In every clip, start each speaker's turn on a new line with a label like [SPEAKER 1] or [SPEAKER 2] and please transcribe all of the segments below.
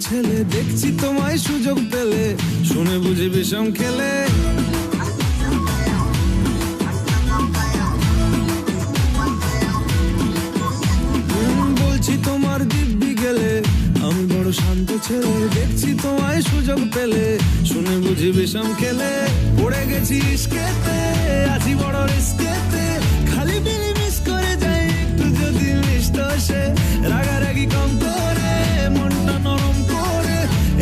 [SPEAKER 1] ছেলে, দেখছি তোমায় সুযোগ পেলে, শুনে বুঝি বিষম খেলে। বলছি তোমার দিব্যি গেলে, আমি বড় শান্ত ছেলে, দেখছি তোমায় সুযোগ পেলে, শুনে বুঝি বিষম খেলে। পড়ে গেছি ইস্কেতে, আছি বড় রিস্কেতে, খালি বিলি মিস করে যাই একটু যদি মিষ্ট সে। রাগারাগি কম করে, মনটা নরম করে,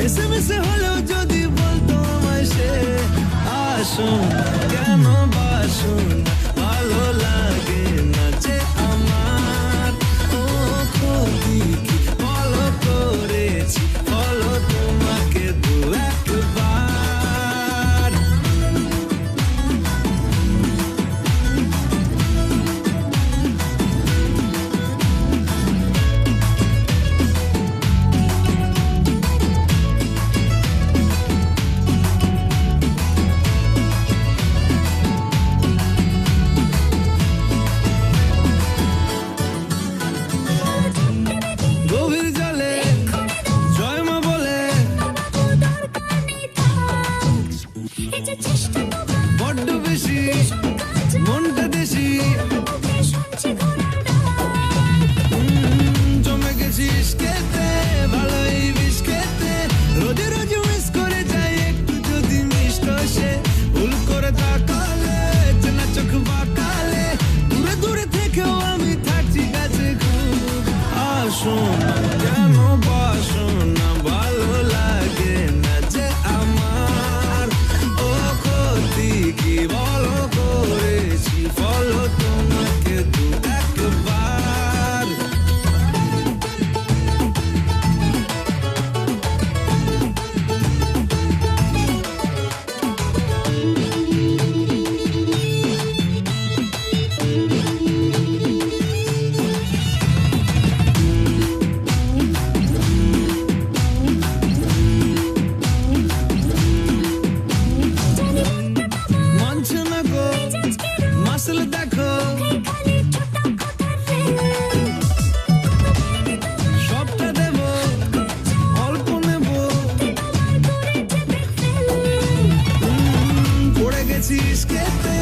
[SPEAKER 1] এসএমএসে হলেও যদি বলতো আমায় সে। আসুন কেন বাসুন, ভালো লাগে না যে আমার। ও ক্ষতি কি বলো করেছি, বলো তোমাকে দু একবার। গভীর জলে জয় মা বলে, বড্ড বেশি মনটা দেশি, জমে গেছি ইস্কেতে, ভালোই বিষ খেতে, রোজে রোজে মিস করে যাই একটু যদি মিষ্ট সে। ভুল করে তাকালে, চেনা চোখ বাঁকালে, দূরে দূরে থেকেও আমি থাকছি কাছে খুব। আসুন কেন বাসুন না, ভালো লাগে না যে আমার। ও ক্ষতি কি বলো করেছি, বলো তোমাকে দু একবার। মানছে না গো মাসল দেখো, সবটা দেব অল্প নেব। পড়ে গেছি ইস্কেতে,